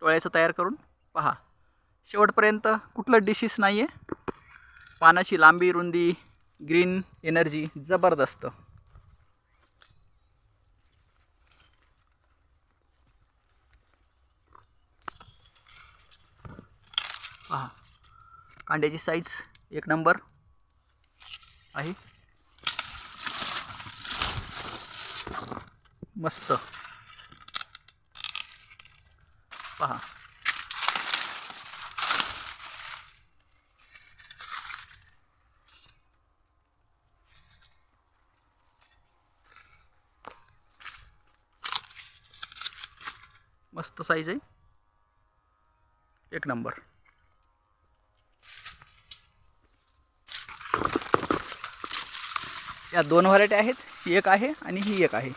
डोळ्याचं तयार करून पहा. शेवटपर्यंत कुठलं डिशीस नाही आहे. पानाची लांबी रुंदी ग्रीन एनर्जी जबरदस्त. पहा कांड्याची साईज एक नंबर आहे. मस्त पहा. मस्त साईज आहे एक नंबर. या दोन व्हरायटी आहेत. ही एक आहे आणि ही एक आहे.